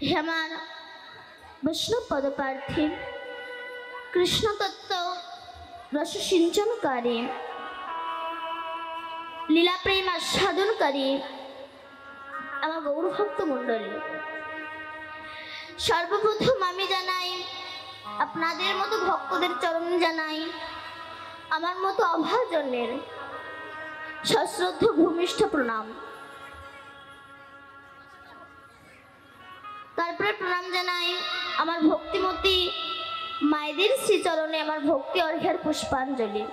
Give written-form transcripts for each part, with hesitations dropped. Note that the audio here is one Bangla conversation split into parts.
হে আমার বৈষ্ণব পদপ্রার্থী কৃষ্ণ তত্ত্ব রস সিঞ্চনকারী লীলা প্রেম আস্বাদনকারী আমার গৌরভক্ত মণ্ডলী, সর্বপ্রথম আমি জানাই আপনাদের মতো ভক্তদের চরণ জানাই আমার মতো অভাজনের সশ্রদ্ধ ভূমিষ্ঠ প্রণাম। তারপরে প্রণাম জানাই আমার ভক্তিমতী মায়েদের শ্রীচরণে আমার ভক্তি অর্ঘ্যের পুষ্পাঞ্জলি।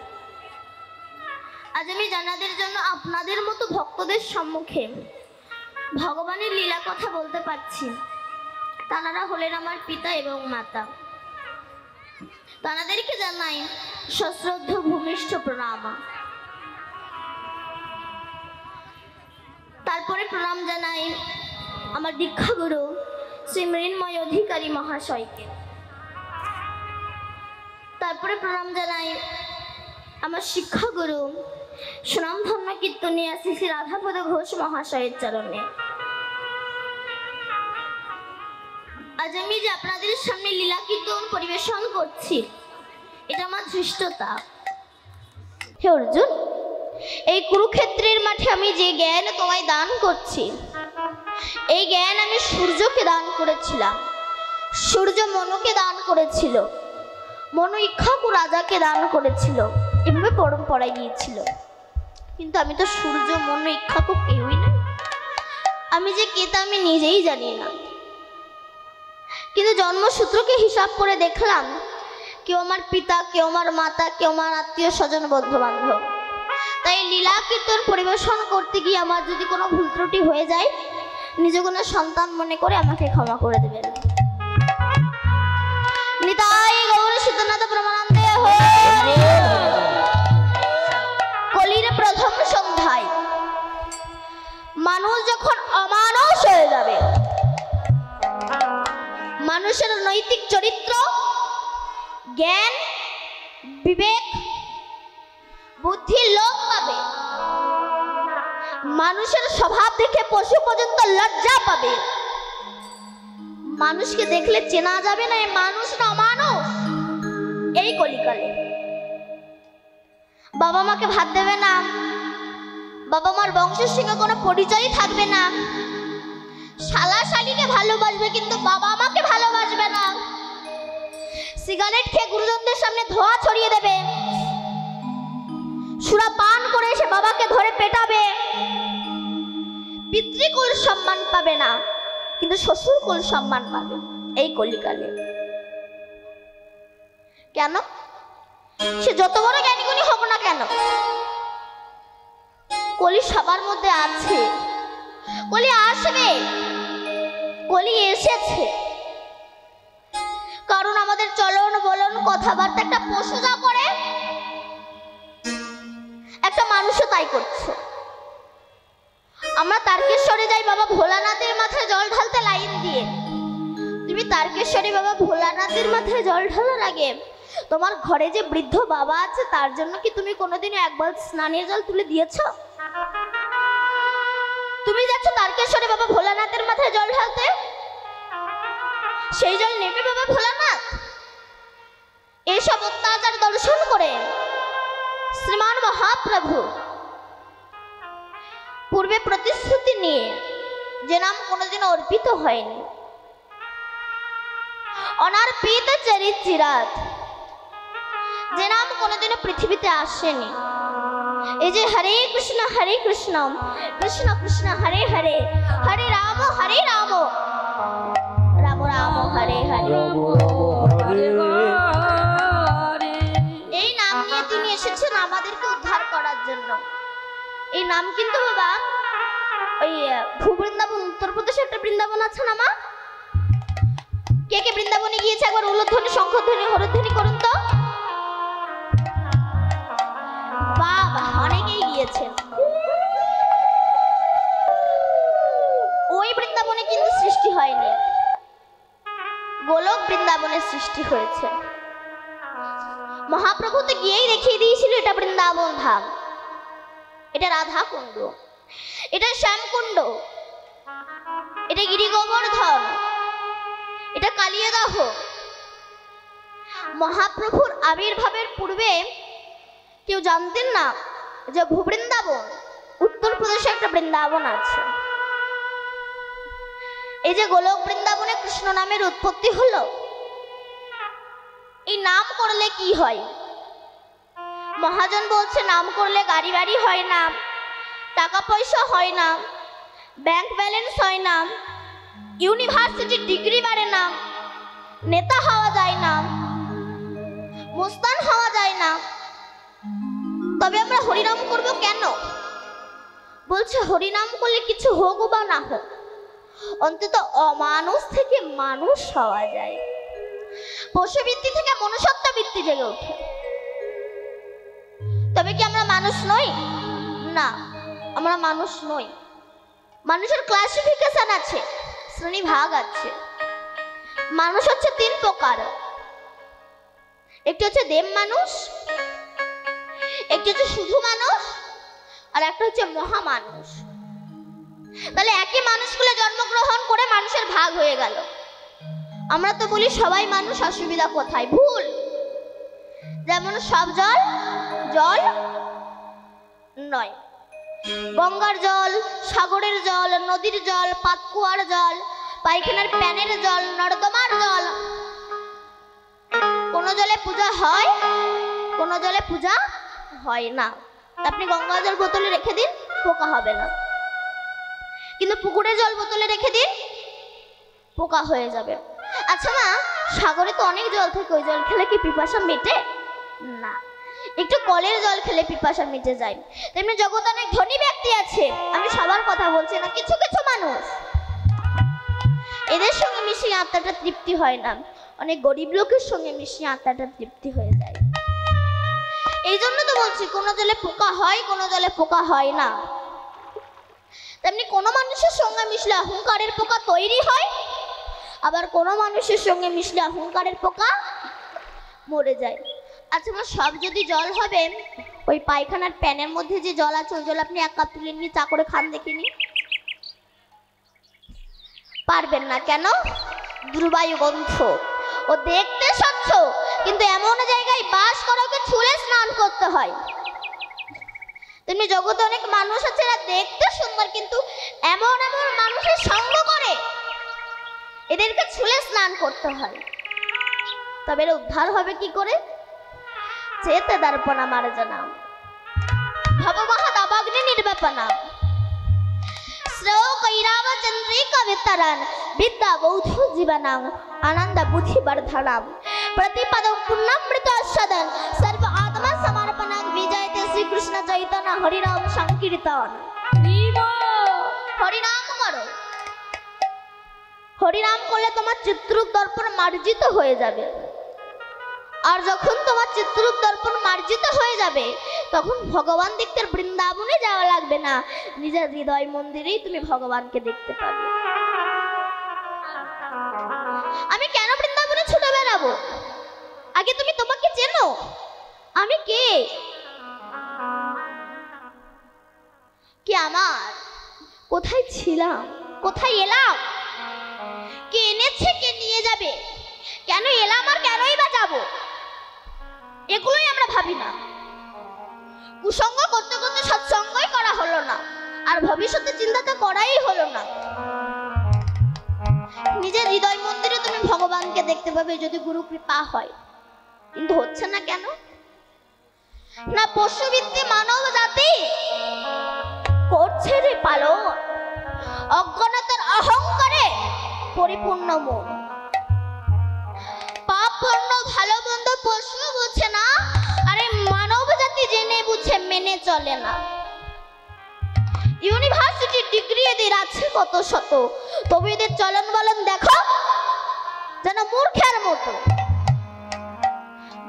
আজ আমি জানাদের জন্য আপনাদের মতো ভক্তদের সম্মুখে ভগবানের লীলা কথা বলতে পারছি। তাঁরা হলেন আমার পিতা এবং মাতা। তাঁদেরকে জানাই সশ্রদ্ধ ভূমিষ্ঠ প্রণাম। তারপরে প্রণাম জানাই আমার দীক্ষাগুরু শ্রী মৃন্ময় অধিকারী মহাশয়কে। তারপরে প্রণাম জানাই আমার শিক্ষাগুরু সুনামধন্য কীর্তনিয়া শ্রী শ্রী রাধাপদ ঘোষ মহাশয়ের চরণে। আজ আমি যে আপনাদের সামনে লীলা কীর্তন পরিবেশন করছি, এটা আমার ধৃষ্টতা। হে অর্জুন, এই কুরুক্ষেত্রের মাঠে আমি যে জ্ঞান তোমায় দান করছি, এই জ্ঞান আমি সূর্যকে দান করেছিলাম। সূর্য মনুকে দান করেছিল, মনু ইক্ষ্বাকু রাজাকে দান করেছিল, এভাবে পরম্পরায় গিয়েছিল। কিন্তু আমি তো সূর্য মনু ইক্ষ্বাকু কেউই নাই। আমি যে কে তা আমি নিজেই জানি না। কিন্তু জন্মসূত্রকে হিসাব করে দেখলাম কেউ আমার পিতা, কেউ আমার মাতা, কেউ আমার আত্মীয় স্বজন বন্ধু বান্ধব। তাই লীলা কীর্তন পরিবেশন করতে গিয়ে আমার যদি কোনো ভুল ত্রুটি হয়ে যায়, নিজ কোনো সন্তান মনে করে আমাকে ক্ষমা করে দেবেন। নিতাই গৌর সিদ্ধনাথ প্রমানন্দে কলির প্রথম সন্ধ্যায় মানুষ যখন অমানুষ হয়ে যাবে, মানুষের নৈতিক চরিত্র, জ্ঞান, বিবেক, বুদ্ধি লোপ পাবে, মানুষের স্বভাব দেখে পশু পর্যন্ত লজ্জা পাবে, মানুষকে দেখলে চেনা যাবে না মানুষ না অমানুষ। এই কলিকালে বাবা মাকে ভাত দেবে না, বাবা মার বংশের সঙ্গে কোনো পরিচয় থাকবে না, শালা শালিকে ভালোবাসবে কিন্তু বাবা মাকে ভালোবাসবে না, সিগারেট খেয়ে গুরুজনদের সামনে ধোঁয়া ছড়িয়ে দেবে, সুরা পান করে এসে বাবাকে ধরে পেটাবে, পিতৃকুল সম্মান পাবে না কিন্তু শ্বশুরকুল সম্মান পাবে। এই কলিকালে কেন? সে যত বড় জ্ঞানী গুণী হোক না কেন, কলি সবার মধ্যে আছে, কলি আসবে, কলি এসেছে। কারণ আমাদের চলন বলন কথাবার্তা একটা পশু যা করে, একটা মানুষও তাই করছে। আমরা তারকেশ্বরে যাই বাবা ভোলানাথের মাথায় জল ঢালতে লাইন দিয়ে। তুমি তারকেশ্বরে বাবা ভোলানাথের মাথায় জল ঢালার আগে তোমার ঘরে যে বৃদ্ধ বাবা আছে তার জন্য কি তুমি কোনোদিনও একবার স্নানের জল তুলে দিয়েছো? তুমি যাচ্ছ তারকেশ্বরে বাবা ভোলানাথের মাথায় জল ঢালতে, সেই জল নেবে বাবা ভোলানাথ? এইসব অত্যাচার দর্শন করে শ্রীমান মহাপ্রভু পূর্বে প্রতিশ্রুতি নিয়ে যে নাম কোনোদিন অর্পিত হয়নি, অনার্পিত চরিচিরাত, যে নাম কোনোদিনও পৃথিবীতে আসেনি, এই যে হরে কৃষ্ণ কৃষ্ণ কৃষ্ণ হরে হরে, হরে রাম রাম রাম হরে হরে, এই নাম নিয়ে তিনি এসেছেন আমাদেরকে উদ্ধার করার জন্য। এই নাম কিন্তু বাবা ওই ভূবৃন্দাবন, উত্তরপ্রদেশে একটা বৃন্দাবন আছে না মা? কে কে বৃন্দাবনে গিয়েছে একবার উলুধ্বনি, শঙ্খধ্বনি, হরধ্বনি করুন তো। বাবা অনেকেই গিয়েছেন। ওই বৃন্দাবনে কিন্তু সৃষ্টি হয়নি, গোলক বৃন্দাবনের সৃষ্টি হয়েছে। মহাপ্রভু তো গিয়েই দেখিয়ে দিয়েছিল এটা বৃন্দাবন ধাম, এটা রাধা কুণ্ড, এটা শ্যামকুণ্ড, এটা গিরি গোবর্ধন, এটা কালিয়াদাহ। মহাপ্রভুর আবির্ভাবের পূর্বে কেউ জানতেন না যে ভূবৃন্দাবন, উত্তরপ্রদেশে একটা বৃন্দাবন আছে। এই যে গোলক বৃন্দাবনে কৃষ্ণ নামের উৎপত্তি হলো, এই নাম করলে কি হয়? মহাজন বলছে নাম করলে গাড়ি বাড়ি হয় না, টাকা পয়সা হয় না, ব্যাংক ব্যালেন্স হয় না, ইউনিভার্সিটির ডিগ্রি বাড়ে না, নেতা হওয়া যায় না, মুস্তান হওয়া যায় না। তবে আমরা হরিনাম করব কেন? বলছে হরিনাম করলে কিছু হোক বা না হোক, অন্তত অমানুষ থেকে মানুষ হওয়া যায়, পশুবৃত্তি থেকে মনুষ্যত্ব বৃত্তি জেগে ওঠে। তবে কি আমরা মানুষ নই? না, আমরা মানুষ নই। মানুষের ক্লাসিফিকেশন আছে, শ্রেণী ভাগ আছে। মানুষ হচ্ছে তিন প্রকার। একটি হচ্ছে দেব মানুষ, একটি হচ্ছে শুধু মানুষ, আর একটা হচ্ছে মহামানুষ। তাহলে একই মানুষগুলো জন্মগ্রহণ করে মানুষের ভাগ হয়ে গেল। আমরা তো বলি সবাই মানুষ, অসুবিধা কোথায়? ভুল। যেমন সব জল জল নয়, গঙ্গার জল, সাগরের জল, নদীর জল, পাতকুয়ার জল, পায়খানার প্যানের জল, নর্দমার জল, কোন জলে পূজা হয়, কোন জলে পূজা হয় না। আপনি গঙ্গা জল বোতলে রেখে দিন, পোকা হবে না, কিন্তু পুকুরের জল বোতলে রেখে দিন, পোকা হয়ে যাবে। আচ্ছা মা, সাগরে তো অনেক জল থাকে, ওই জল খেলে কি পিপাসা মেটে? না। একটু কলের জল খেলে পিপাসা মিটে যায়। তেমনি জগতে অনেক ধনী ব্যক্তি আছে, আমি সবার কথা বলছি না, কিছু কিছু মানুষ, এদের সঙ্গে মিশিয়ে আত্মাটা তৃপ্তি হয় না, অনেক গরিব লোকের সঙ্গে মিশিয়ে আত্মাটা তৃপ্তি হয়ে যায়। এই জন্য তো বলছি কোন জলে পোকা হয়, কোন জলে পোকা হয় না। তেমনি কোনো মানুষের সঙ্গে মিশলে অহংকারের পোকা তৈরি হয়, আবার কোনো মানুষের সঙ্গে মিশলে অহংকারের পোকা মরে যায়। আচ্ছা মা, সব যদি জল হবে, ওই পায়খানার প্যানের মধ্যে যে জল আছে, ওই জল আপনি এক কাপ তুলে নিয়ে চা করে খান দেখিনি? পারবেন না। কেন? দুর্বায়ু গন্ধ। ও দেখতে স্বচ্ছ, কিন্তু এমন জায়গায় বাস করে ওকে ছুঁড়ে স্নান করতে হয়। তেমনি জগতে অনেক মানুষ আছে, এরা দেখতে সুন্দর, কিন্তু এমন এমন মানুষের সঙ্গ করে এদেরকে ছুঁড়ে স্নান করতে হয়। তবে এরা উদ্ধার হবে কি করে? চেতে দর্পণা মার্জনা ভবমহা দাবাগ্নি নির্বাপনা শ্রেয় কৈরাব চন্দ্রিকা বিতরণ বিদ্যা বৌদ্ধ জীবনাং আনন্দ বুদ্ধি বর্ধনাম প্রতিপদ পুণ্যামৃত সদন সর্ব আত্মা সমর্পণং বিজয়তে শ্রীকৃষ্ণ চৈতন্য হরিনাম সংকীর্তন। হরিনাম করো। হরিনাম করলে তোমার চিত্ররূপ দর্পণ মার্জিত হয়ে যাবে। আর যখন তোমার চিত্ররূপ দর্পণ মার্জিত হয়ে যাবে, তখন ভগবান দেখতে বৃন্দাবনে যাওয়া লাগবে না, নিজের হৃদয় মন্দিরেই তুমি ভগবানকে দেখতে পাবে। আমি কেন বৃন্দাবনে ছুটে বেড়াবো? আগে তুমি তোমাকে চেনো, আমি কে? কি আমার? কোথায় ছিলাম? কোথায় এলাম? কে এনেছে, কে নিয়ে যাবে? কেন এলাম আর কেনই বা যাবো? এগুলোই আমরা ভাবি না। কুসঙ্গ করতে করতে সৎসঙ্গই করা হলো না, আর ভবিষ্যতে চিন্তা তো করাই হলো না। নিজের হৃদয় মন্দিরে তুমি ভগবানকে দেখতে পাবে যদি গুরু কৃপা হয়, কিন্তু হচ্ছে না কেন? না পশুবৃত্তি মানব জাতি করছে রে পালন, অজ্ঞানতার অহংকারে পরিপূর্ণ মন। পাপ পূর্ণ ভালো মন্দ পশু বুঝে না, আরে মানব জাতি জেনে বুঝে মেনে চলে না। ইউনিভার্সিটির ডিগ্রি এদের আছে কত শত, তবে এদের চলন বলন দেখো যেন মূর্খের মতো।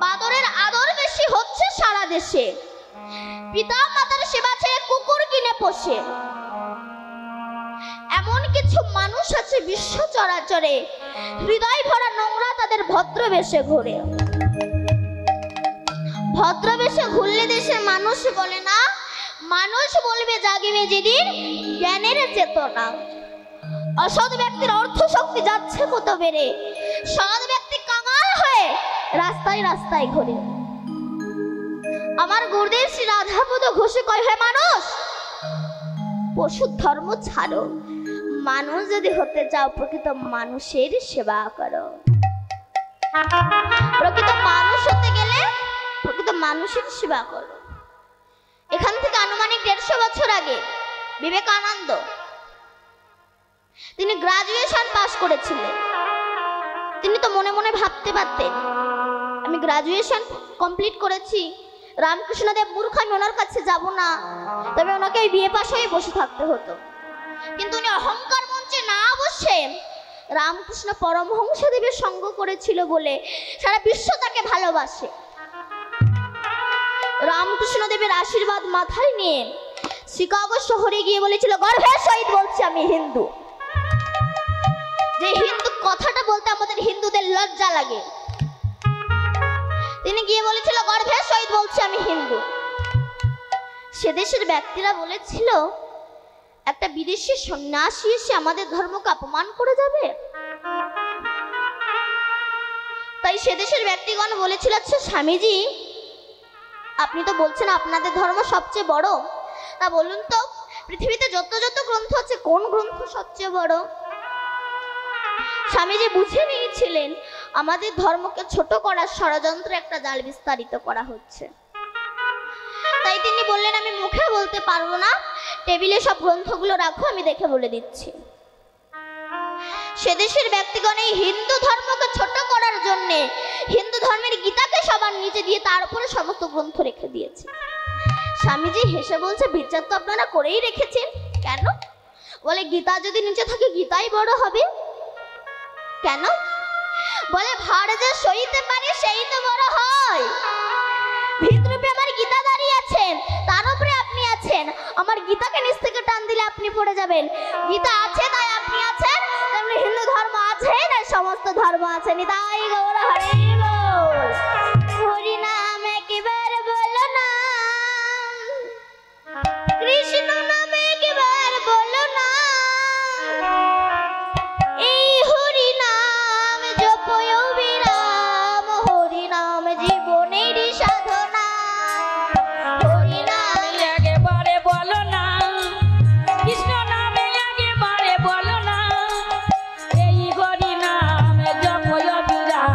বাদরের আদর বেশি হচ্ছে সারা দেশে, পিতা মাতার সেবা ছেড়ে কুকুর কিনে পোষে। এমন কিছু মানুষ আছে বিশ্ব চরাচরে, হৃদয় ভরা নোংরা তাদের ভদ্রবেশে ঘোরে। ভদ্রবেশে ঘুরলে দেশের মানুষ বলে না, মানুষ বলবে জাগিবে যেদিন জ্ঞানের চেতনা। অসৎ ব্যক্তির অর্থ শক্তি যাচ্ছে কত বেড়ে, সৎ ব্যক্তি কাঙাল হয়ে রাস্তায় রাস্তায় ঘুরে। আমার গুরুদেব শ্রী রাধাপদ ঘোষে কয়, হে মানুষ, পশু ধর্ম ছাড়ো, মানুষ যদি হতে চাও প্রকৃত মানুষের সেবা করো। প্রকৃত মানুষ হতে গেলে প্রকৃত মানুষের সেবা করো। এখান থেকে আনুমানিক 150 বছর আগে বিবেকানন্দ তিনি গ্রাজুয়েশন পাশ করেছিলেন। তিনি তো মনে মনে ভাবতে পারতেন, আমি গ্রাজুয়েশন কমপ্লিট করেছি, রামকৃষ্ণদেব মূর্খ, আমি ওনার কাছে যাব না, তবে ওনাকে ওই বিয়ে পাশ হয়ে বসে থাকতে হতো। কিন্তু উনি অহংকার মঞ্চে না বসে রামকৃষ্ণ পরমহংসদেবের সঙ্গ করেছিল বলে সারা বিশ্ব তাকে ভালোবাসে। রামকৃষ্ণদেবের আশীর্বাদ মাথায় নিয়ে শিকাগো শহরে গিয়ে বলেছিল, গর্বের সহিত বলছি আমি হিন্দু। যে হিন্দু কথাটা বলতে আমাদের হিন্দুদের লজ্জা লাগে, তিনি গিয়ে বলেছিল, গর্বের সহিত বলছি আমি হিন্দু। সে দেশের ব্যক্তিরা বলেছিল, একটা বিদেশি সন্ন্যাসী এসে আমাদের ধর্মকে অপমান করে যাবে। তাই সে দেশের ব্যক্তিগণ বলেছিল, আচ্ছা স্বামীজি, আপনি তো বলছেন আপনাদের ধর্ম সবচেয়ে বড়, তা বলুন তো পৃথিবীতে যত যত গ্রন্থ আছে কোন গ্রন্থ সবচেয়ে বড়? স্বামীজি বুঝে নিয়েছিলেন আমাদের ধর্মকে ছোট করার ষড়যন্ত্রে একটা জাল বিস্তারিত করা হচ্ছে। তাই তিনি বললেন, আমি মুখে বলতে পারবো না, টেবিলে সব গ্রন্থগুলো রাখো, আমি দেখে বলে দিচ্ছি। সে দেশের ব্যক্তিগণ এই হিন্দু ধর্মকে ছোট করার জন্য হিন্দু ধর্মের গীতাকে সবার নিচে দিয়ে তার উপরে সমস্ত গ্রন্থ রেখে দিয়েছে। স্বামীজি হেসে বলছে, বিচার তো আপনারা করেই রেখেছেন, কেন? বলে, গীতা যদি নিচে থাকে গীতাই বড় হবে। কেন? বলে, ভার যে সইতে পারে সেই তো বড় হয়। ভিতরূপে আমার গীতা দাঁড়িয়ে আছেন, তার উপরে আপনি আছেন, আমার গীতাকে নিচ থেকে টান দিলে আপনি পড়ে যাবেন। গীতা আছে তাই আপনি আছেন, তেমনি হিন্দু ধর্ম আছে তাই সমস্ত ধর্ম আছে। নিতাই গৌর হরি বল। হরি নাম একবার বলো না, কৃষ্ণ নাম একবার বলো না, এই হরি নাম জপয় বিরাম, হরি নাম জীবনের সাধনা। হরি নাম একেবারে বলো না, কৃষ্ণ নামে একেবারে বলো না, এই হরি নাম জপয় বিরাম,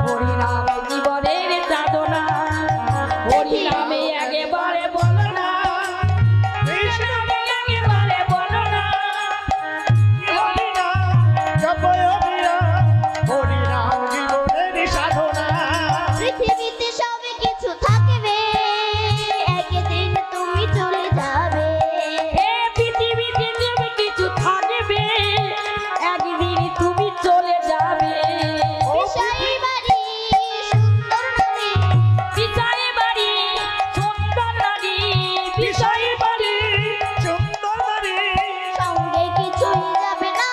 হরি নাম জীবনের সাধনা। হরি নামে একেবারে বলো না, কৃষ্ণ নামে একেবারে বলো না, হরি নাম জপয় বিরাম, হরি নাম জীবনের সাধনা। পৃথিবীতে সব কিছু থাকবে, একদিন তুমি চলে যাবে। এ পৃথিবীতে তুমি কিছু থাকবে, একদিন তুমি চলে যাবে। বিষয় বাড়ি সুন্দর নারী, বিষয় বাড়ি সুন্দর নারী, বিষয় বাড়ি সুন্দর নারী, সঙ্গে কিছুই যাবে না।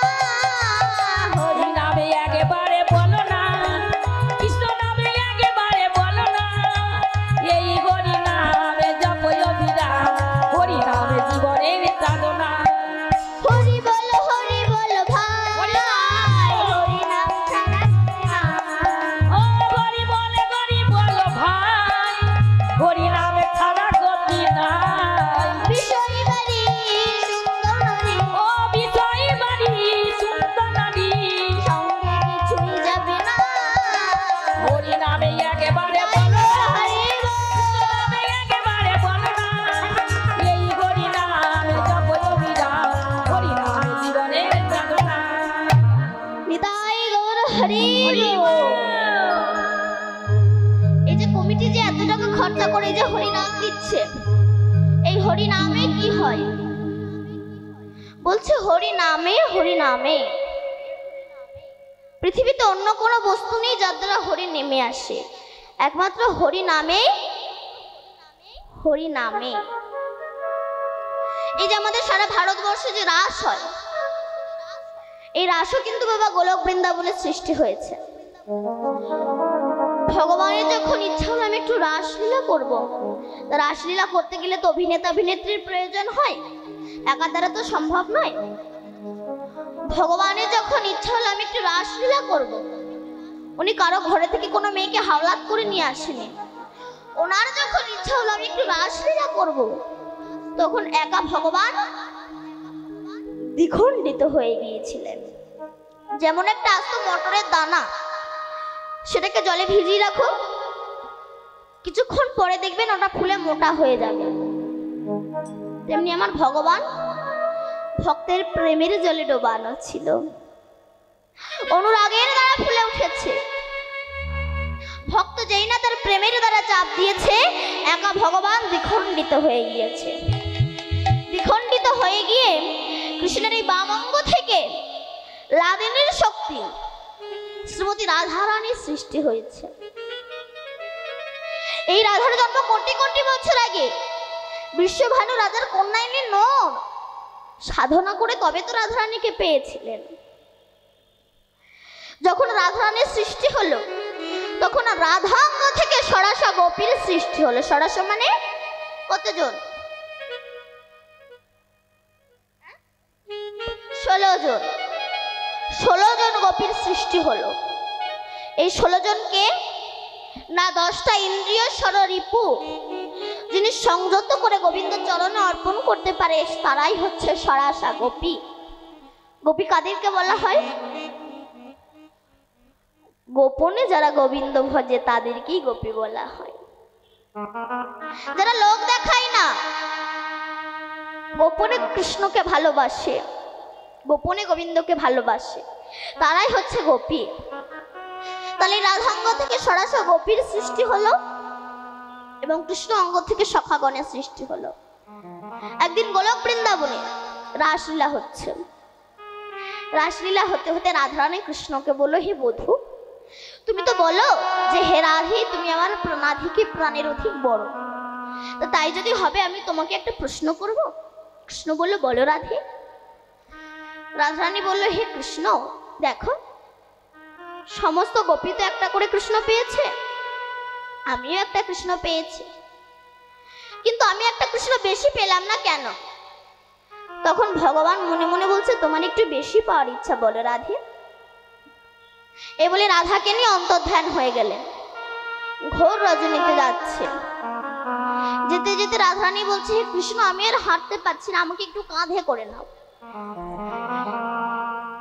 হরি নামে একেবারে বলো না, কৃষ্ণ নামে একেবারে বলো না, এই হরি নামে জপয় বিরাম, হরি নামে জীবনের সাধনা। হরি বলো ভাই, হরি নাম ছাড়া গতি নাই। ও হরি বলে বলো ভাই, হরি নামে ছাড়া গতি নাই। বিষয় বাড়ি সুন্দর নারী, ও বিষয় বাড়ি সুন্দর নারী, সঙ্গে কিছুই যাবে না। হরি নামে একেবারে বলো না, নামে একেবারে বলো না, এই হরি নামে জপয় বিরাম, হরি নামে জীবনের সাধনা। নিতাই গৌর হরি বল। এই যে কমিটি যে এত টাকা খরচা করে যে হরি নাম দিচ্ছে, এই হরি নামে কি হয়? বলছে হরি নামে পৃথিবীতে অন্য কোনো বস্তু নেই যার দ্বারা হরি নেমে আসে, একমাত্র হরি নামে। এই যে আমাদের সারা ভারতবর্ষে যে রাস হয়, এই রাসও কিন্তু বাবা গোলক বৃন্দাবনের সৃষ্টি হয়েছে। ভগবানের যখন ইচ্ছা হলো আমি একটু রাসলীলা করব, তা রাসলীলা করতে গেলে তো অভিনেতা অভিনেত্রীর প্রয়োজন হয়, একা দ্বারা তো সম্ভব নয়। ভগবানের যখন ইচ্ছা হলো আমি একটু রাসলীলা করব, উনি কারো ঘরে থেকে কোনো মেয়েকে হাওলাত করে নিয়ে আসেনি। ওনার যখন ইচ্ছা হলো আমি একটু রাসলীলা করব, তখন একা ভগবান দ্বিখণ্ডিত হয়ে গিয়েছিলেন। যেমন একটা আস্ত মটরের দানা, সেটাকে জলে ভিজিয়ে রাখো, কিছুক্ষণ পরে দেখবেন ওটা ফুলে মোটা হয়ে যাবে। তেমনি আমার ভগবান ভক্তের প্রেমের জলে ডোবানো ছিল, অনুরাগের দ্বারা ফুলে উঠেছে। ভক্ত যেই না তার প্রেমের দ্বারা চাপ দিয়েছে, একা ভগবান দ্বিখণ্ডিত হয়ে গিয়েছে। দ্বিখণ্ডিত হয়ে গিয়ে কৃষ্ণের এই বাম অঙ্গ থেকে লাদিনীর শক্তি শ্রীমতী রাধারানীর সৃষ্টি হয়েছে। এই রাধার জন্ম কোটি কোটি বছর আগে বিশ্বভানু রাজার কন্যাইনী নন, সাধনা করে তবে তো রাধারানীকে পেয়েছিলেন। যখন রাধারানীর সৃষ্টি হলো, তখন রাধাঙ্গ থেকে সরাসা গোপীর সৃষ্টি হলো। সরাসা মানে কতজন? 16 জন। 16 জন গোপীর সৃষ্টি হলো। এই 16 জনকে না 10টা ইন্দ্রিয় ষড়রিপু যিনি সংযত করে গোবিন্দ চরণে অর্পণ করতে পারে, তারাই হচ্ছে সরাসা গোপী। গোপী কাদেরকে বলা হয়? গোপনে যারা গোবিন্দ ভজে তাদেরকেই গোপী বলা হয়। যারা লোক দেখায় না, গোপনে কৃষ্ণকে ভালোবাসে, গোপনে গোবিন্দকে ভালোবাসে, তারাই হচ্ছে গোপী। তাহলে রাধাঙ্গ থেকে সরাসা গোপীর সৃষ্টি হলো এবং কৃষ্ণ অঙ্গ থেকে সখাগণের সৃষ্টি হলো। একদিন গোলক বৃন্দাবনে রাসলীলা হচ্ছে। রাসলীলা হতে হতে রাধারানী কৃষ্ণকে বলল, হে বধূ, তুমি তো বলো যে হে রাধে তুমি আমার প্রাণাধিকে প্রাণের অধিক বড়, তো তাই যদি হবে আমি তোমাকে একটা প্রশ্ন করব। কৃষ্ণ বলল, বলো রাধে। রাধারানী বলল, হে কৃষ্ণ, দেখো সমস্ত গোপী তো একটা করে কৃষ্ণ পেয়েছে, আমিও একটা কৃষ্ণ পেয়েছি, কিন্তু আমি একটা কৃষ্ণ বেশি পেলাম না কেন? তখন ভগবান মনে মনে বলছে, তোমার একটু বেশি পাওয়ার ইচ্ছা, বলো রাধে। এ বলে রাধাকে নিয়ে অন্তর্ধান হয়ে গেলেন। ঘোর রজনীতে যাচ্ছে, যেতে যেতে রাধারানী বলছে, হে কৃষ্ণ, আমি আর হাঁটতে পারছি না, আমাকে একটু কাঁধে করে নাও।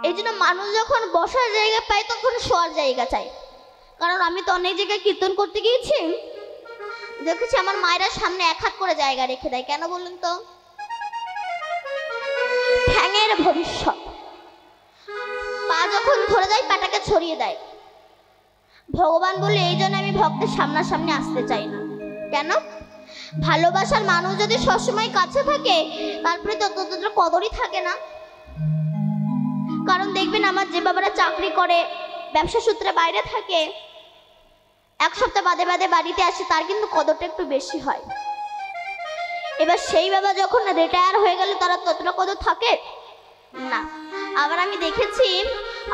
এই জন্য মানুষ যখন বসার জায়গা পায় তখন শোয়ার জায়গা চাই। কারণ আমি তো অনেক জায়গায় কীর্তন করতে গিয়েছি, দেখেছি আমার মায়েরা সামনে এক হাত করে জায়গা রেখে দেয়। কেন বলুন তো? ঠ্যাঙের ভবিষ্যৎ। পা যখন ধরে যায় পাটাকে ছড়িয়ে দেয়। ভগবান বলে এই জন্য আমি ভক্তের সামনাসামনি আসতে চাই না। কেন? ভালোবাসার মানুষ যদি সবসময় কাছে থাকে তারপরে তো ততটা কদরই থাকে না। কারণ দেখবেন আমার যে বাবারা চাকরি করে, ব্যবসা সূত্রে বাইরে থাকে, এক সপ্তাহ বাদে বাদে বাড়িতে আসে, তার কিন্তু কদরটা একটু বেশি হয়। এবার সেই বাবা যখন রিটায়ার হয়ে গেলে তারা ততটা কদর থাকে না। আবার আমি দেখেছি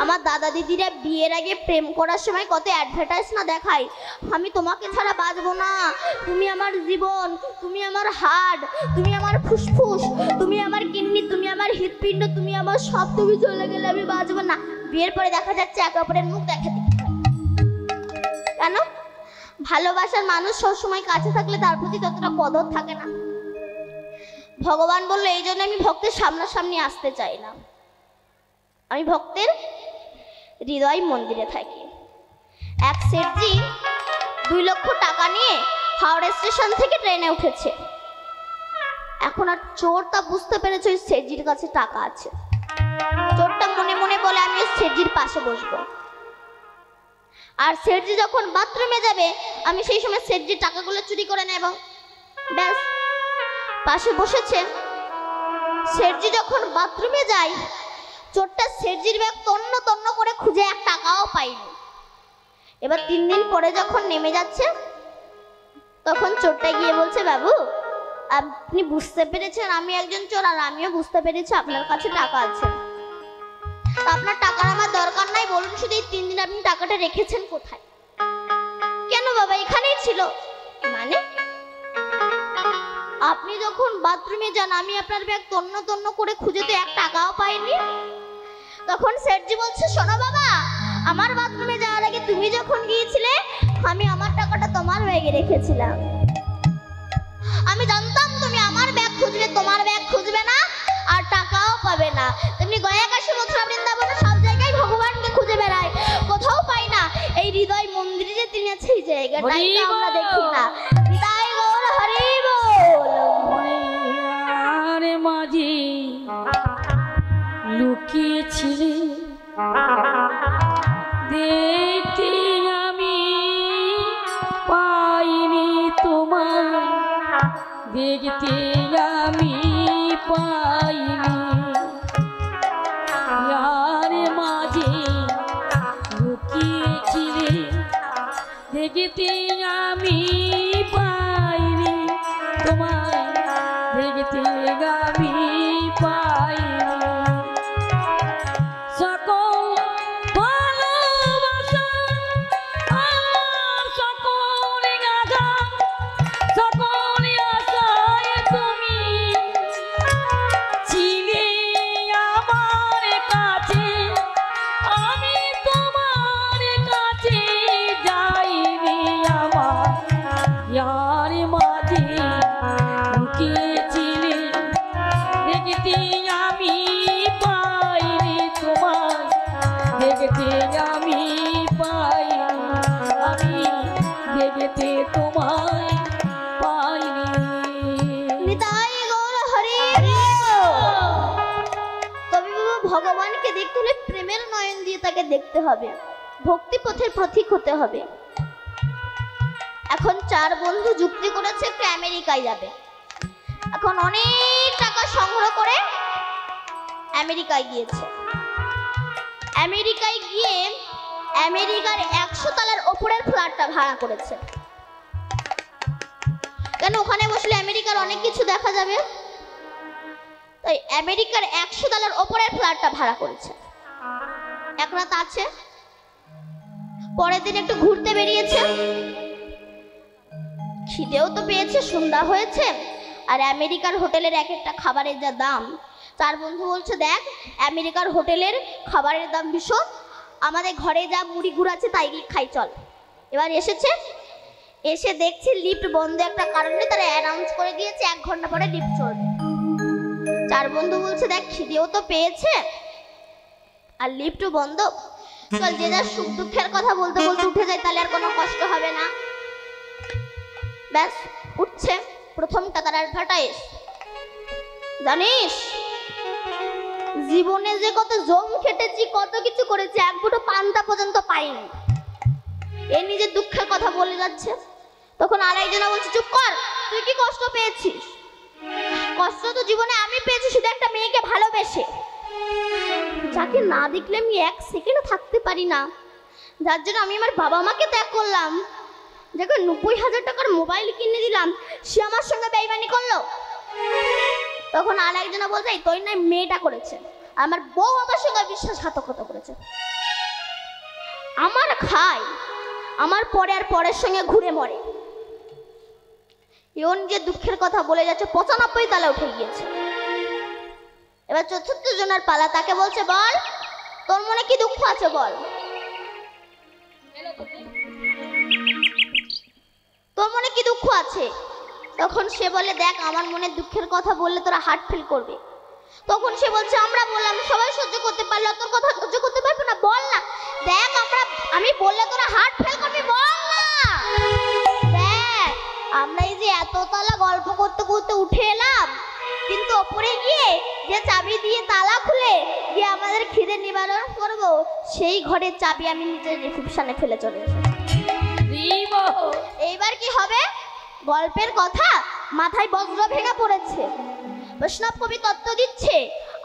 আমার দাদা দিদিরা বিয়ের আগে প্রেম করার সময় কত অ্যাডভার্টাইজ না দেখায়, আমি তোমাকে ছাড়া বাঁচবো না, তুমি আমার জীবন, তুমি আমার হাড়, তুমি আমার ফুসফুস, তুমি আমার কিডনি, তুমি আমার হৃৎপিণ্ড, তুমি আমার সব, তুমি চলে গেলে আমি বাঁচবো না। বিয়ের পরে দেখা যাচ্ছে একে অপরের মুখ দেখা দিতে হয়। কেন? ভালোবাসার মানুষ সবসময় কাছে থাকলে তার প্রতি ততটা কদর থাকে না। ভগবান বললো এই জন্য আমি ভক্তের সামনাসামনি আসতে চাই না, আমি ভক্তের হৃদয় মন্দিরে থাকি। এক সেটজি 2 লক্ষ টাকা নিয়ে হাওড়া স্টেশন থেকে ট্রেনে উঠেছে। এখন আর চোরটা বুঝতে পেরেছে ওই সেটজির কাছে টাকা আছে। চোরটা মনে মনে বলে আমি ওই সেটজির পাশে বসবো, আর সেটজি যখন বাথরুমে যাবে আমি সেই সময় সেটজির টাকাগুলো চুরি করে নেব। ব্যাস, পাশে বসেছে। সেটজি যখন বাথরুমে যায়, চোরটা সেটজির ব্যাগ তন্ন তন্ন করে খুঁজে 1 টাকাও পায়নি। এবার 3 দিন পরে যখন নেমে যাচ্ছে তখন চোরটা গিয়ে বলছে, বাবু আপনি বুঝতে পেরেছেন আমি একজন চোর, আর আমিও বুঝতে পেরেছি আপনার কাছে টাকা আছে। আপনার টাকার আমার দরকার নাই, বলুন শুধু এই 3 দিন আপনি টাকাটা রেখেছেন কোথায়? কেন বাবা, এখানেই ছিল। মানে আপনি যখন বাথরুমে যান আমি আপনার ব্যাগ তন্ন তন্ন করে খুঁজে তো 1 টাকাও পাইনি। তখন শেঠজি বলছে, শোনো বাবা, আমার বাথরুমে যাওয়ার আগে তুমি যখন গিয়েছিলে আমি আমার টাকাটা তোমার ব্যাগে রেখেছিলাম। আমি জানতাম তুমি আমার ব্যাগ খুঁজবে, তোমার ব্যাগ খুঁজবে না আর টাকাও পাবে না। তেমনি গয়া কাশী মথুরা বৃন্দাবনে সব জায়গায় ভগবানকে খুঁজে বেড়াই, কোথাও পাই না। এই হৃদয় মন্দিরে যে তিনি আছে এই জায়গাটাই তো আমরা দেখি না। নিতাই গৌর হরি বল। আরে মাঝি লুকিয়েছিলে দেখতে আমি পাইনি তোমায়, দেখতে আমি পাইনি। আরে মাঝি লুকিয়েছিলে দেখতে আমি পাইনি তোমায়, দেখতে আমি পাইনি। সকল ভালোবাসা আমার সকল গাথা, সকল আশায় তুমি ছিলে আমার কাছে, আমি তোমার কাছে যাইনি। আমার ইয়ার মাঝে লুকিয়েছিলে দেখতে আমি পাইনি তোমায়, দেখতে আমি পাইনি, আমি দেখতে তোমায় পাইনি। নিতাই গৌর হরি বল। তবে বাবা, ভগবানকে দেখতে হলে প্রেমের নয়ন দিয়ে তাকে দেখতে হবে, ভক্তি পথের প্রতীক হতে হবে। এখন চার বন্ধু যুক্তি করেছে একটু আমেরিকায় যাবে। এখন অনেক টাকা সংগ্রহ করে আমেরিকায় গিয়েছে। আমেরিকায় গিয়ে আমেরিকার 100 তলার ওপরের ফ্ল্যাটটা ভাড়া করেছে। কেন, ওখানে বসলে আমেরিকার অনেক কিছু দেখা যাবে, তাই আমেরিকার 100 তলার ওপরের ফ্ল্যাটটা ভাড়া করেছে। এক রাত আছে, পরের দিন একটু ঘুরতে বেরিয়েছে। খিদেও তো পেয়েছে, সন্ধ্যা হয়েছে, আর আমেরিকার হোটেলের এক একটা খাবারের যা দাম। চার বন্ধু বলছে, দেখ আমেরিকার হোটেলের খাবারের দাম ভীষণ, আমাদের ঘরে যা মুড়ি গুড় আছে তাই খাই চল। এবার এসেছে, এসে দেখছি লিফট বন্ধ একটা কারণে তারা অ্যানাউন্স করে দিয়েছে 1 ঘন্টা পরে লিফট চলবে। চার বন্ধু বলছে, দেখ খিদেও তো পেয়েছে আর লিফটও বন্ধ, চল যে যার সুখ দুঃখের কথা বলতে বলতে উঠে যায়, তাহলে আর কোনো কষ্ট হবে না। ব্যাস উঠছে, প্রথমটা তার অ্যাডভার্টাইজ। জানিস জীবনে যে কত জম খেটেছি, কত কিছু করেছি, এক মুঠো পান্তা পর্যন্ত পাইনি, এ নিজের দুঃখের কথা বলে যাচ্ছে। তখন আরেকজনা বলছে, চুপ কর, তুই কি কষ্ট পেয়েছিস? কষ্ট তো জীবনে আমি পেয়েছি, শুধু একটা মেয়েকে ভালোবেসে, যাকে না দেখলে আমি 1 সেকেন্ড থাকতে পারি না, যার জন্য আমি আমার বাবা মাকে ত্যাগ করলাম, যাকে 90,000 টাকার মোবাইল কিনে দিলাম, সে আমার সঙ্গে বেইমানি করলো। তখন আরেকজনা বলছে, তোর না মেয়েটা করেছে, আমার বউ আমার সঙ্গে বিশ্বাসঘাতকতা করেছে, আমার খায়, আমার পরে আর পরের সঙ্গে ঘুরে মরে। এও নিজের দুঃখের কথা বলে যাচ্ছে, 95 তলা উঠে গিয়েছে। এবার ৪৪ জনের পালা, তাকে বলছে, বল তোর মনে কি দুঃখ আছে বল, তোর মনে কি দুঃখ আছে? তখন সে বলে, দেখ আমার মনে দুঃখের কথা বললে তোরা হার্ট ফিল করবে। তখন সে বলছে, আমরা বললাম সবাই সহ্য করতে পারলো, তোর কথা সহ্য করতে পারবে না, বল না। দেখ আমি বললে তোরা হার্ট ফেল করবি, বল না। দেখ আমরা এই যে এত তলা গল্প করতে করতে উঠে এলাম, কিন্তু ওপরে গিয়ে যে চাবি দিয়ে তালা খুলে গিয়ে আমাদের খিদে নিবারণ করব, সেই ঘরের চাবি আমি নিজের রিসেপশনে ফেলে চলে এসেছি। এইবার কি হবে? গল্পের কথা মাথায় বজ্র ভেঙে পড়েছে। বৈষ্ণব কবি তত্ত্ব দিচ্ছে,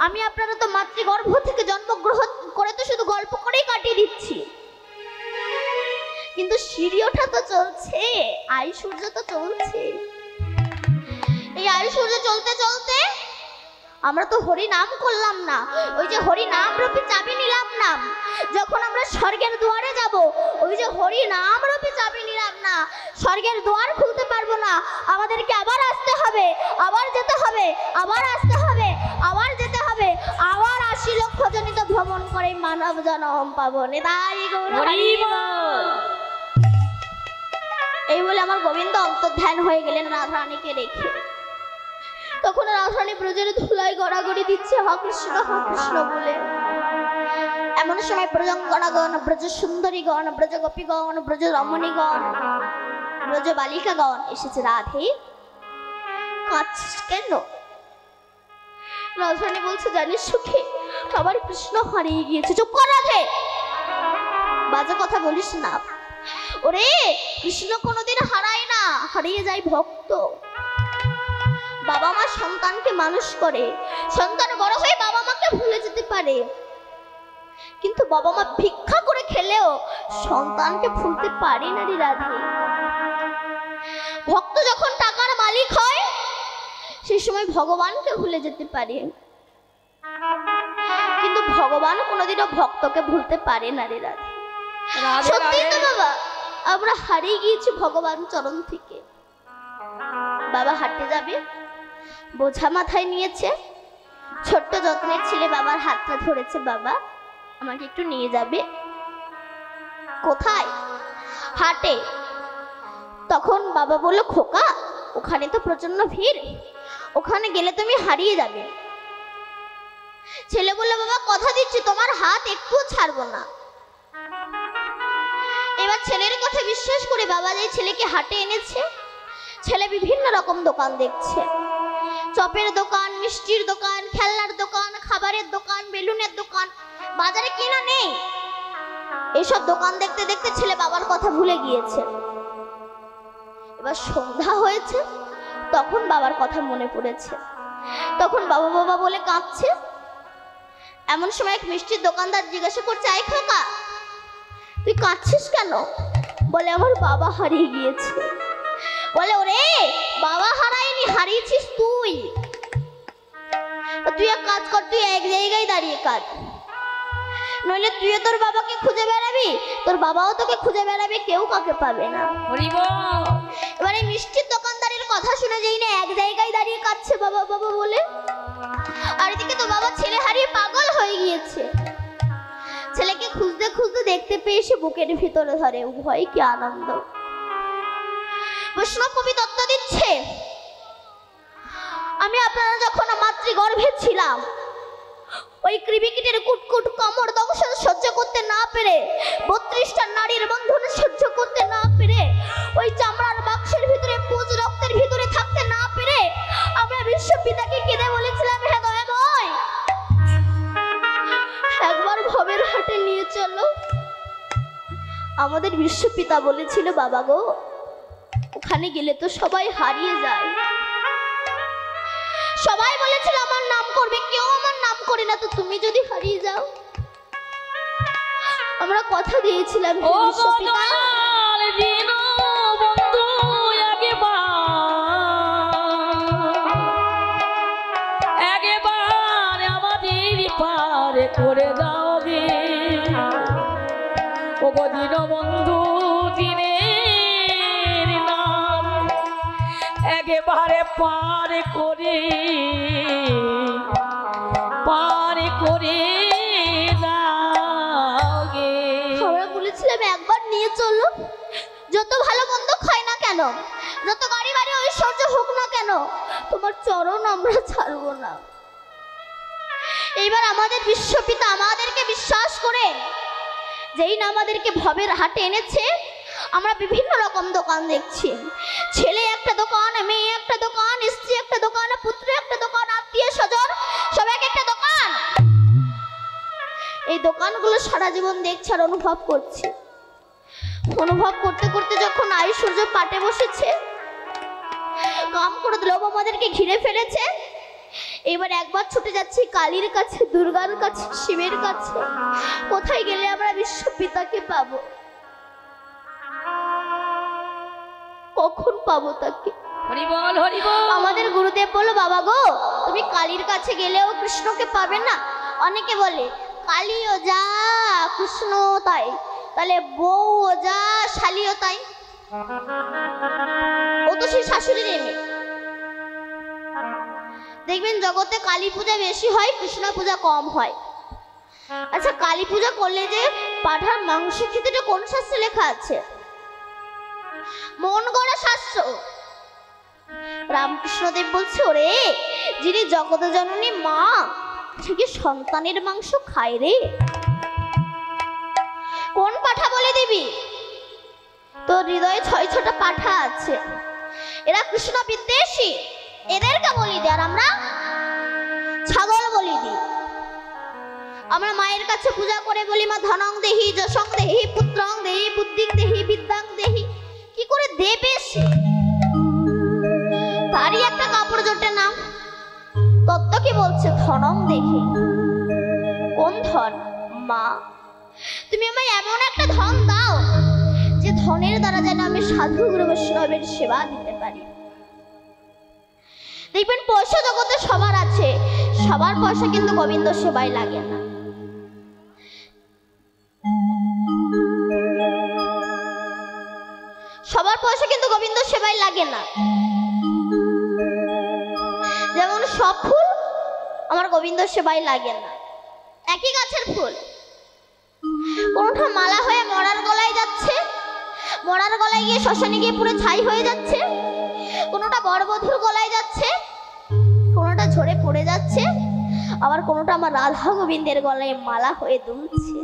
আমি আপনারা তো মাতৃগর্ভ থেকে জন্মগ্রহণ করে তো শুধু গল্প করেই কাটিয়ে দিচ্ছি, কিন্তু সিঁড়ি ওঠা তো চলছে, আয়ু সূর্য তো চলছে। এই আয়ু সূর্য চলতে চলতে আমরা তো হরি নাম করলাম না, ওই যে হরি নাম রূপী চাবি নিলাম না। যখন আমরা স্বর্গের দুয়ারে যাব, ওই যে হরি নাম রূপী চাবি নিলাম না, স্বর্গের দুয়ার খুলতে পারবো না। আমাদেরকে আবার আসতে হবে, আবার যেতে হবে, আবার আসতে হবে, আবার যেতে হবে, আবার 80 লক্ষ জনিত ভ্রমণ করে এই মানব জনম পাবো নিতাই গৌর হরি হরি বল। বল। এই বলে আমার গোবিন্দ অন্তর্ধান হয়ে গেলেন রাধারানীকে রেখে। তখন রাধারানী ব্রজের ধুলায় গড়াগড়ি দিচ্ছে হা কৃষ্ণ বলে। এমন সময় ব্রজঙ্গনাগণ, ব্রজ সুন্দরীগণ, ব্রজ গোপীগণ, ব্রজ রমণীগণ, ব্রজ বালিকাগণ এসেছে। রাধে কাঁদছিস কেন? রাধারানী বলছে জানিস সুখে আবার কৃষ্ণ হারিয়ে গিয়েছে। চুপ কর রাধে, বাজে কথা বলিস না। ওরে কৃষ্ণ কোনোদিন হারায় না, হারিয়ে যায় ভক্ত। বাবা মা সন্তানকে মানুষ করে, সন্তান বড় হয়ে বাবা মাকে ভুলে যেতে পারে, কিন্তু বাবা মা ভিক্ষা করে খেলেও সন্তানকে ভুলতে পারে না রে রাধে। ভক্ত যখন টাকার মালিক হয় সেই সময় ভগবানকে ভুলে যেতে পারে, কিন্তু ভগবান কোনোদিনও ভক্তকে ভুলতে পারে না রে রাধে। রাধে সত্যি তো রাধে। বাবা, আমরা হারিয়ে গিয়েছি ভগবান চরণ থেকে। বাবা হাঁটতে যাবে, বোঝা মাথায় নিয়েছে, ছোট্ট যত্নের ছেলে বাবার হাতটা ধরেছে, বাবা আমাকে একটু নিয়ে যাবে। কোথায়? হাটে। তখন বাবা বলল খোকা ওখানে তো প্রচন্ড ভিড়, ওখানে গেলে তুমি হারিয়ে যাবে। ছেলে বলল বাবা কথা দিচ্ছি তোমার হাত একটু ছাড়বো না। এবার ছেলের কথা বিশ্বাস করে বাবা যে ছেলেকে হাটে এনেছে, ছেলে বিভিন্ন রকম দোকান দেখছে, চপের দোকান, মিষ্টির দোকান, খেলনার দোকান, খাবারের দোকান, বেলুনের দোকান, বাজারে কিনা নেই। এইসব দোকান দেখতে দেখতে ছেলে বাবার কথা ভুলে গিয়েছে। এবার সন্ধ্যা হয়েছে, তখন বাবার কথা মনে পড়েছে, তখন বাবা বাবা বলে কাঁদছে। এমন সময় এক মিষ্টির দোকানদার জিজ্ঞাসা করছে আই খোকা তুই কাঁদছিস কেন? বলে আমার বাবা হারিয়ে গিয়েছে। বলে ওরে বাবা হারায়নি, হারিয়েছিস তুই। তুই এক কাজ কর, তুই এক জায়গায় দাঁড়িয়ে কাঁদ, নইলে তুইও তোর বাবাকে খুঁজে বেড়াবি, তোর বাবাও তোকে খুঁজে বেড়াবে, কেউ কাকে পাবে না। হরি বল। এবার এই মিষ্টির দোকানদারের কথা শুনে যেই না এক জায়গায় দাঁড়িয়ে কাঁদছে বাবা বাবা বলে, আর এদিকে তো বাবা ছেলে হারিয়ে পাগল হয়ে গিয়েছে। ছেলেকে খুঁজতে খুঁজতে দেখতে পেয়ে সে বুকের ভিতরে ধরে, উভয় কি আনন্দ। বৈষ্ণব কবি তত্ত্ব দিচ্ছে, আমি আপনারা যখন মাতৃগর্ভে ছিলাম, ওই কৃমিকীটের কুটকুট কামড় দংশন সহ্য করতে না পেরে, 32টা নারীর বন্ধন সহ্য করতে না পেরে, ওই চামড়ার বাক্সের ভিতরে পুজ রক্তের ভিতরে থাকতে না পেরে আমরা বিশ্বপিতাকে কেঁদে বলেছিলাম হে দয়াময় একবার ভবের হাটে নিয়ে চলো। আমাদের বিশ্বপিতা বলেছিল বাবা গো ওখানে গেলে তো সবাই হারিয়ে যায়। সবাই বলেছিল আমার নাম করবে, কেউ আমার নাম করে না, তো তুমি যদি হারিয়ে যাও। আমরা কথা দিয়েছিলাম হে ও বিশ্বপিতা, গোপাল দিন বন্ধু একবার আমাদের পারে করে দাও গে। ও গো দিন বন্ধু দিনের নাম একেবারে পার করে দাও গে। আমরা বলেছিলাম একবার নিয়ে চলো, যত ভালো মন্দ খাই না কেন, যত গাড়ি বাড়ি ঐশ্বর্য হোক না কেন, তোমার চরণ আমরা ছাড়বো না। এইবার আমাদের বিশ্বপিতা আমাদেরকে বিশ্বাস করে যেই না আমাদেরকে ভবের হাটে এনেছে, আমরা বিভিন্ন রকম দোকান দেখছি। ছেলে একটা দোকান, মেয়ে একটা দোকান, স্ত্রী একটা দোকান, পুত্র একটা দোকান, আত্মীয় স্বজন সব এক একটা দোকান। এই দোকানগুলো সারা জীবন দেখছি আর অনুভব করছি। অনুভব করতে করতে যখন ঐশ্বর্য পাটে বসেছে, কাম করে লোভ আমাদেরকে ঘিরে ফেলেছে, এবার একবার ছুটে যাচ্ছি কালীর কাছে, দুর্গার কাছে, শিবের কাছে। কোথায় গেলে আমরা বিশ্বপিতাকে পাবো? কখন পাবো তাকে? হরি বল হরি বল। আমাদের গুরুদেব বলল বাবা গো তুমি কালীর কাছে গেলেও কৃষ্ণকে পাবে না। অনেকে বলে কালীও যা কৃষ্ণ তাই, তাহলে বউও যা শালীও তাই। ও তো সেই শাশুড়ির মেয়ে। দেখবেন জগতে কালী পূজা বেশি হয়, কৃষ্ণ পূজা কম হয়। আচ্ছা, কালী পূজা করলে যে পাঁঠার মাংস খেতে এটা কোন শাস্ত্রে লেখা আছে? মন গড়া শাস্ত্র। রামকৃষ্ণদেব বলছে, ওরে যিনি জগত জননী মা সে কি সন্তানের মাংস খায় রে? কোন পাঠা বলে দিবি? তোর হৃদয়ে 6টা পাঠা আছে, এরা কৃষ্ণ বিদ্বেষী, এদেরকে বলি দে। আর আমরা ছাগল বলি দিই। আমরা মায়ের কাছে পূজা করে বলি, মা ধনং দেহি, যশং দেহি, পুত্রং দেহি, বুদ্ধিং দেহি, বিদ্যাং দেহি। কি করে দেবে সে? তারই একটা কাপড় জোটে না। তত্ত্ব কি বলছে? ধনং দেহি। কোন ধন? মা। তুমি আমায় এমন একটা ধন দাও যে ধনের দ্বারা যেন আমি সাধু গুরু বৈষ্ণবের সেবা দিতে পারি। দেখবেন পয়সা জগতে সবার আছে, সবার পয়সা কিন্তু গোবিন্দ সেবায় লাগে না। সবার পয়সা কিন্তু গোবিন্দ সেবায় লাগে না। যেমন সব ফুল আমার গোবিন্দ সেবায় লাগে না। একই গাছের ফুল, কোনটা মালা হয়ে মরার গলায় যাচ্ছে, মরার গলায় গিয়ে শ্মশানে গিয়ে পুরো ছাই হয়ে যাচ্ছে, কোনটা বরবধূর গলায় যাচ্ছে, কোনটা ঝরে পড়ে যাচ্ছে, আবার কোনটা আমার রাধা গোবিন্দের গলায় মালা হয়ে দুলছে।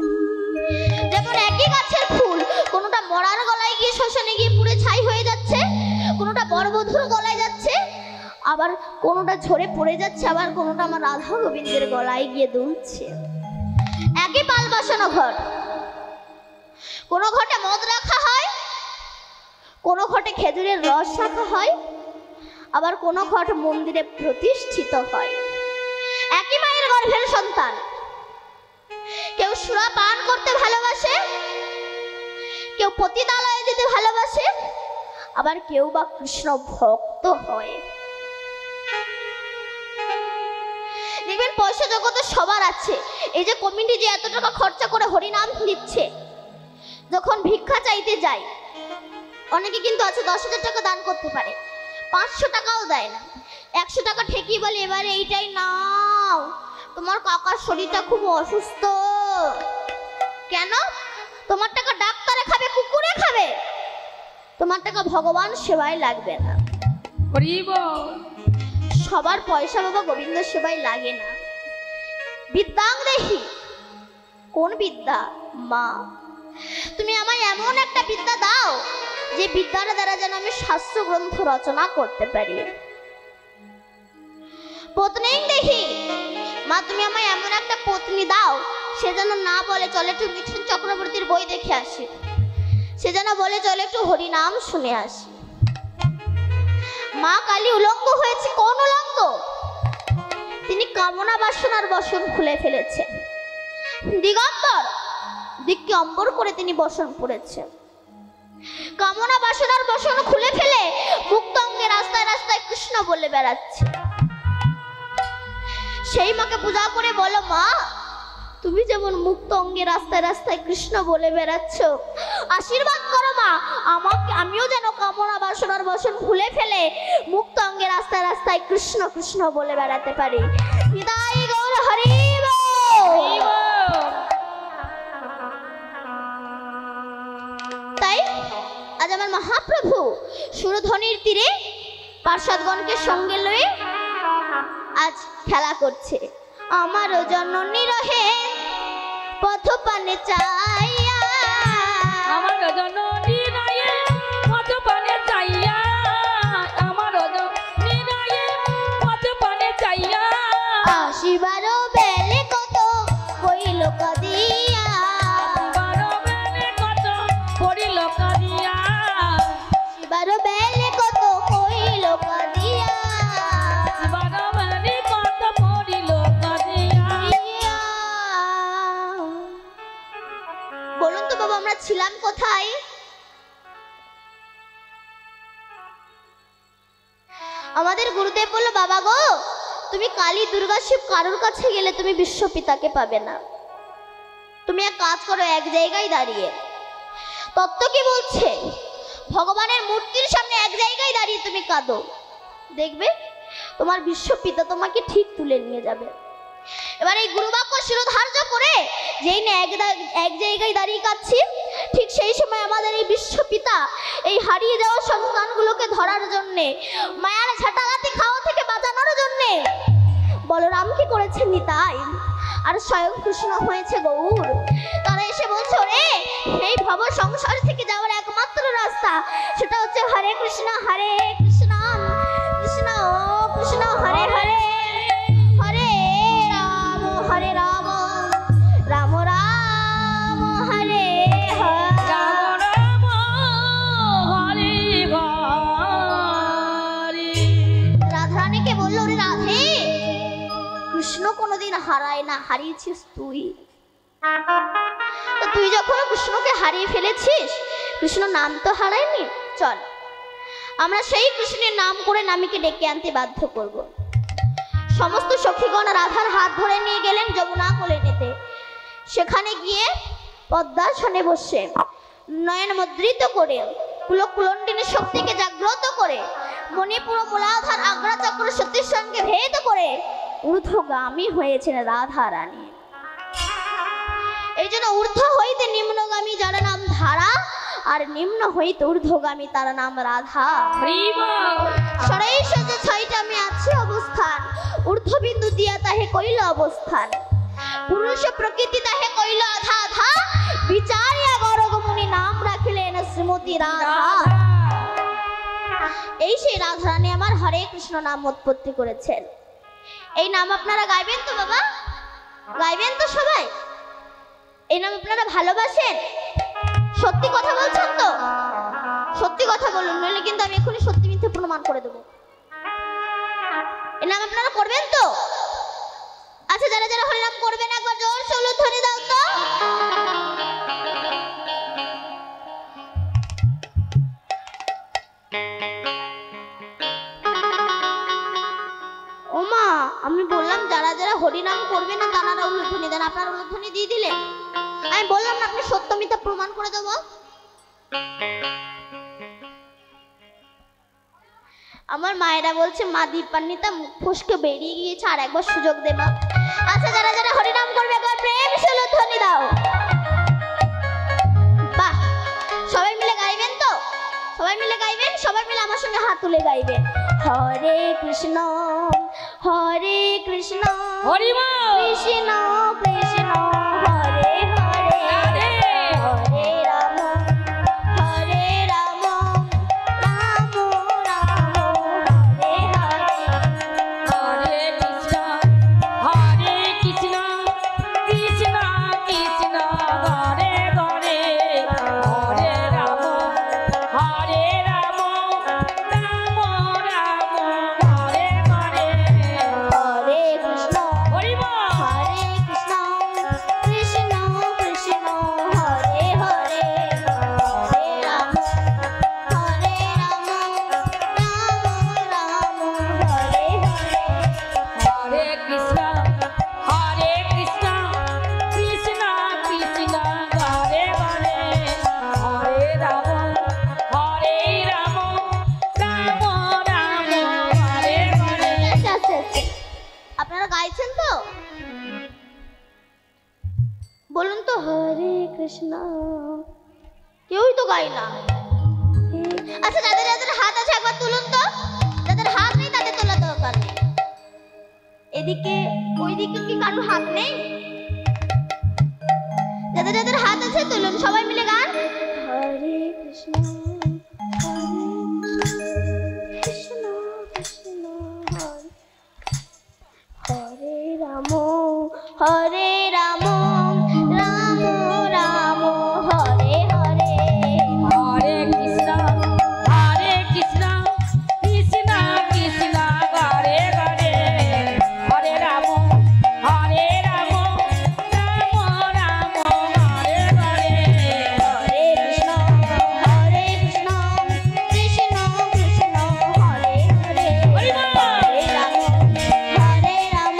যেমন একই গাছের ফুল, কোনটা মরার গলায় গিয়ে শ্মশানে গিয়ে পুরো ছাই হয়ে যাচ্ছে, কোনটা বরবধূর গলায় যাচ্ছে, আবার কোনটা ঝরে পড়ে যাচ্ছে, আবার কোনটা আমার রাধা গোবিন্দের গলায় গিয়ে দুলছে। একই পাল বসানো ঘর, কোন ঘটে মদ রাখা হয়, কোন ঘটে খেজুরের রস রাখা হয়, আবার কোন ঘট মন্দিরে প্রতিষ্ঠিত হয়। একই মায়ের গর্ভের সন্তান, কেউ সুরা পান করতে ভালোবাসে, কেউ পতিতালয়ে যেতে ভালোবাসে, আবার কেউ বা কৃষ্ণ ভক্ত হয়। দেখবেন পয়সা জগতে সবার আছে। এই যে কমিটি যে এত টাকা খরচা করে হরিনাম দিচ্ছে, যখন ভিক্ষা চাইতে যায়, অনেকে কিন্তু আছে 10,000 টাকা দান করতে পারে, 500 টাকাও দেয় না। 100 টাকা ঠেকিয়ে বলে, এবারে এইটাই নাও, তোমার কাকার শরীরটা খুব অসুস্থ। কেন? তোমার টাকা ডাক্তারে খাবে, কুকুরে খাবে, তোমার টাকা ভগবান সেবায় লাগবে না। সবার পয়সা বাবা গোবিন্দ সেবায় লাগে না। বিদ্যাং দেহি। কোন বিদ্যা? মা। তুমি আমায় এমন একটা বিদ্যা দাও যে বিদ্যার দ্বারা যেন আমি শাস্ত্র গ্রন্থ রচনা করতে পারি। পত্নীং দেহি। মা তুমি আমায় এমন একটা পত্নী দাও সে যেন না বলে চলে একটু মিঠুন চক্রবর্তীর বই দেখে আসি, সে যেন বলে চলে একটু হরিনাম শুনে আসি। মা কালী উলঙ্গ হয়েছে। কোন উলঙ্গ? তিনি কামনা বাসনার বসন খুলে ফেলেছেন। দিগম্বর, দিককে অম্বর করে তিনি বসন পড়েছে। কামনা বাসনার বসন খুলে ফেলে মুক্ত অঙ্গে রাস্তায় রাস্তায় কৃষ্ণ বলে বেড়াচ্ছে। সেই মাকে পূজা করে বলো, মা তুমি যেমন মুক্ত অঙ্গে রাস্তায় রাস্তায় কৃষ্ণ বলে বেড়াচ্ছ, আশীর্বাদ করো মা আমাকে, আমিও যেন কামনা বাসনার বসন খুলে ফেলে মুক্ত অঙ্গে রাস্তায় রাস্তায় কৃষ্ণ কৃষ্ণ বলে বেড়াতে পারি। বিদায় গৌর হরি বল। তাই আজ আমার মহাপ্রভু সুরধ্বনির তীরে পার্শ্বদগণকে সঙ্গে লয়ে আজ খেলা করছে। আমারও জননী রহে পথ পানে চাইয়া, আমারও জননী রহে পথ পানে চাইয়া, আমারও জননী রহে পথ পানে চাইয়া, আসিবারও বেলে কত কইল কাদিয়া, আসিবারও বেলে কত পড়িল কাদিয়া, আসিবারও বেলে কত কইল কাদিয়া, আসিবারও বেলে কত পড়িল কাদিয়া। বলুন তো বাবা, আমরা ছিলাম কোথায়? আমাদের গুরুদেব বলল, বাবা গো তুমি কালী দুর্গা শিব কারোর কাছে গেলে তুমি বিশ্বপিতাকে পাবে না, তুমি এক কাজ করো, এক জায়গায় দাঁড়িয়ে। তত্ত্ব কি বলছে? ভগবানের মূর্তির সামনে এক জায়গায় দাঁড়িয়ে তুমি কাঁদো, দেখবে তোমার বিশ্বপিতা তোমাকে ঠিক তুলে নিয়ে যাবে। এবার এই গুরুবাক্য শিরোধার্য করে যেই না এক জায়গায় দাঁড়িয়ে কাচ্ছি, ঠিক সেই সময় আমাদের এই বিশ্বপিতা এই হারিয়ে যাওয়া সন্তানগুলোকে ধরার জন্যে, মায়ার ঝাঁটালাতে খাওয়া থেকে বাঁচানোর জন্যে বলরাম কি করেছেন নিতাই, আর স্বয়ং কৃষ্ণ হয়েছে গৌর। তারা এসে বলছে, ওরে এই ভব সংসার থেকে যাওয়ার একমাত্র রাস্তা সেটা হচ্ছে হরে কৃষ্ণ কৃষ্ণ কৃষ্ণ হরে হরে, হরে রাম রাম রাম হরে হরে। রাম রাম হরে হরে। রাধারানীকে বললো, ওরে রাধে, কৃষ্ণ কোনোদিন হারায় না, হারিয়েছিস তুই। তো তুই যখন কৃষ্ণকে হারিয়ে ফেলেছিস, কৃষ্ণ নাম তো হারায়নি, চল আমরা সেই কৃষ্ণের নাম করে নামীকে ডেকে আনতে বাধ্য করব। সমস্ত সখীগণ রাধার হাত ধরে নিয়ে গেলেন যমুনা কলেনেতে। সেখানে গিয়ে পদ্মাসনে বসে নয়ন মুদ্রিত করে কুলকুলণ্ডিনীর শক্তিকে জাগ্রত করে মণিপুর মূলাধার আগ্রা চক্র সতীর সঙ্গে ভেদ করে ঊর্ধ্বগামী হয়েছেন রাধা রানী। এই জন্য ঊর্ধ্ব হইতে নিম্নগামী যার নাম ধারা, আর নিম্ন হইতে ঊর্ধ্বগামী তার নাম রাধা। সরাই সজে ছয়টা আমি আছি অবস্থান, ঊর্ধ্ববিন্দু দিয়া তাহে কইল অবস্থান, পুরুষ প্রকৃতি তাহে কইল আধা আধা, বিচারিয়া গরগমুনি নাম রাখিলেন শ্রীমতী রাধা। এই সেই রাধা রানী আমার হরে কৃষ্ণ নাম উৎপত্তি করেছেন। এই নাম আপনারা গাইবেন তো বাবা? গাইবেন তো সবাই? এই নাম আপনারা ভালোবাসেন? সত্যি কথা বলছেন তো? সত্যি কথা বলুন, নইলে কিন্তু আমি এখনই সত্যি মিথ্যে প্রমাণ করে দেবো। এই নাম আপনারা করবেন তো? আচ্ছা, যারা যারা হরিনাম করবেন একবার জোর সে উলুধ্বনি দাও তো। ওমা, আমি বললাম যারা যারা হরিনাম করবেন না তারা উলুধ্বনি দেন, আপনারা উলুধ্বনি দিয়ে দিলেন। আমি বললাম না আপনি সত্য মিথ্যা প্রমাণ করে দেবো। আমার মায়েরা বলছে, মা দীপান্বিতা মুখ ফসকে বেরিয়ে গিয়েছে, আর একবার সুযোগ দেবা। আচ্ছা, যারা যারা হরিনাম করবে একবার প্রেম সে উলুধ্বনি দাও। বাহ, সবাই মিলে গাইবেন তো? সবাই মিলে গাইবেন, সবাই মিলে আমার সঙ্গে হাত তুলে গাইবেন। হরে কৃষ্ণ হরে কৃষ্ণ হরি বল। কৃষ্ণ কৃষ্ণ হরে হরে, হরে রাম রাম রাম হরে হরে। হরে কৃষ্ণ কৃষ্ণ কৃষ্ণ হরে হরে, হরে রাম রাম রাম হরে হরে। হরে কৃষ্ণ হরি বল। হরে কৃষ্ণ কৃষ্ণ কৃষ্ণ হরে হরে, হরে রাম রাম রাম হরে হরে। হরে কৃষ্ণ কৃষ্ণ কৃষ্ণ কৃষ্ণ হরে হরে, হরে রাম রাম রাম হরে হরে। আচ্ছা আচ্ছা আচ্ছা, আপনারা গাইছেন তো? বলুন তো হরে কৃষ্ণ। কেউই তো গায় না। আচ্ছা, যাদের যাদের হাত আছে একবার তুলুন তো। যাদের হাত নেই তাদের তোলার দরকার নেই। এদিকে ওইদিকে কি কারোর হাত নেই? যাদের যাদের হাত আছে তুলুন, সবাই মিলে গান। হরে কৃষ্ণ কৃষ্ণ কৃষ্ণ হরে, হরে রাম রাম রাম হরে হরে। হরে কৃষ্ণ কৃষ্ণ কৃষ্ণ কৃষ্ণ হরে হরে, হরে রাম রাম রাম হরে হরে। হরে কৃষ্ণ কৃষ্ণ কৃষ্ণ হরে হরে, হরি বল। হরে রাম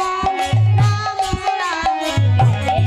রাম রাম হরে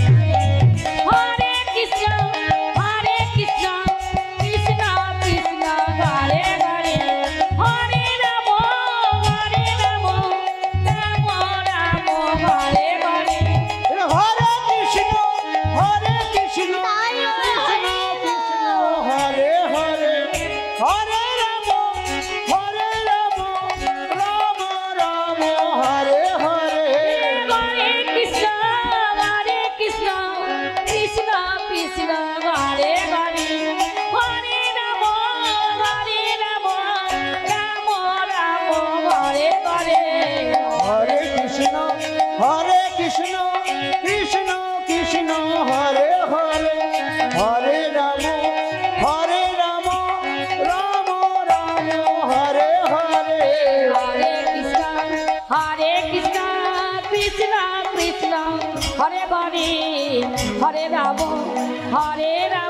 হরে হরে রাম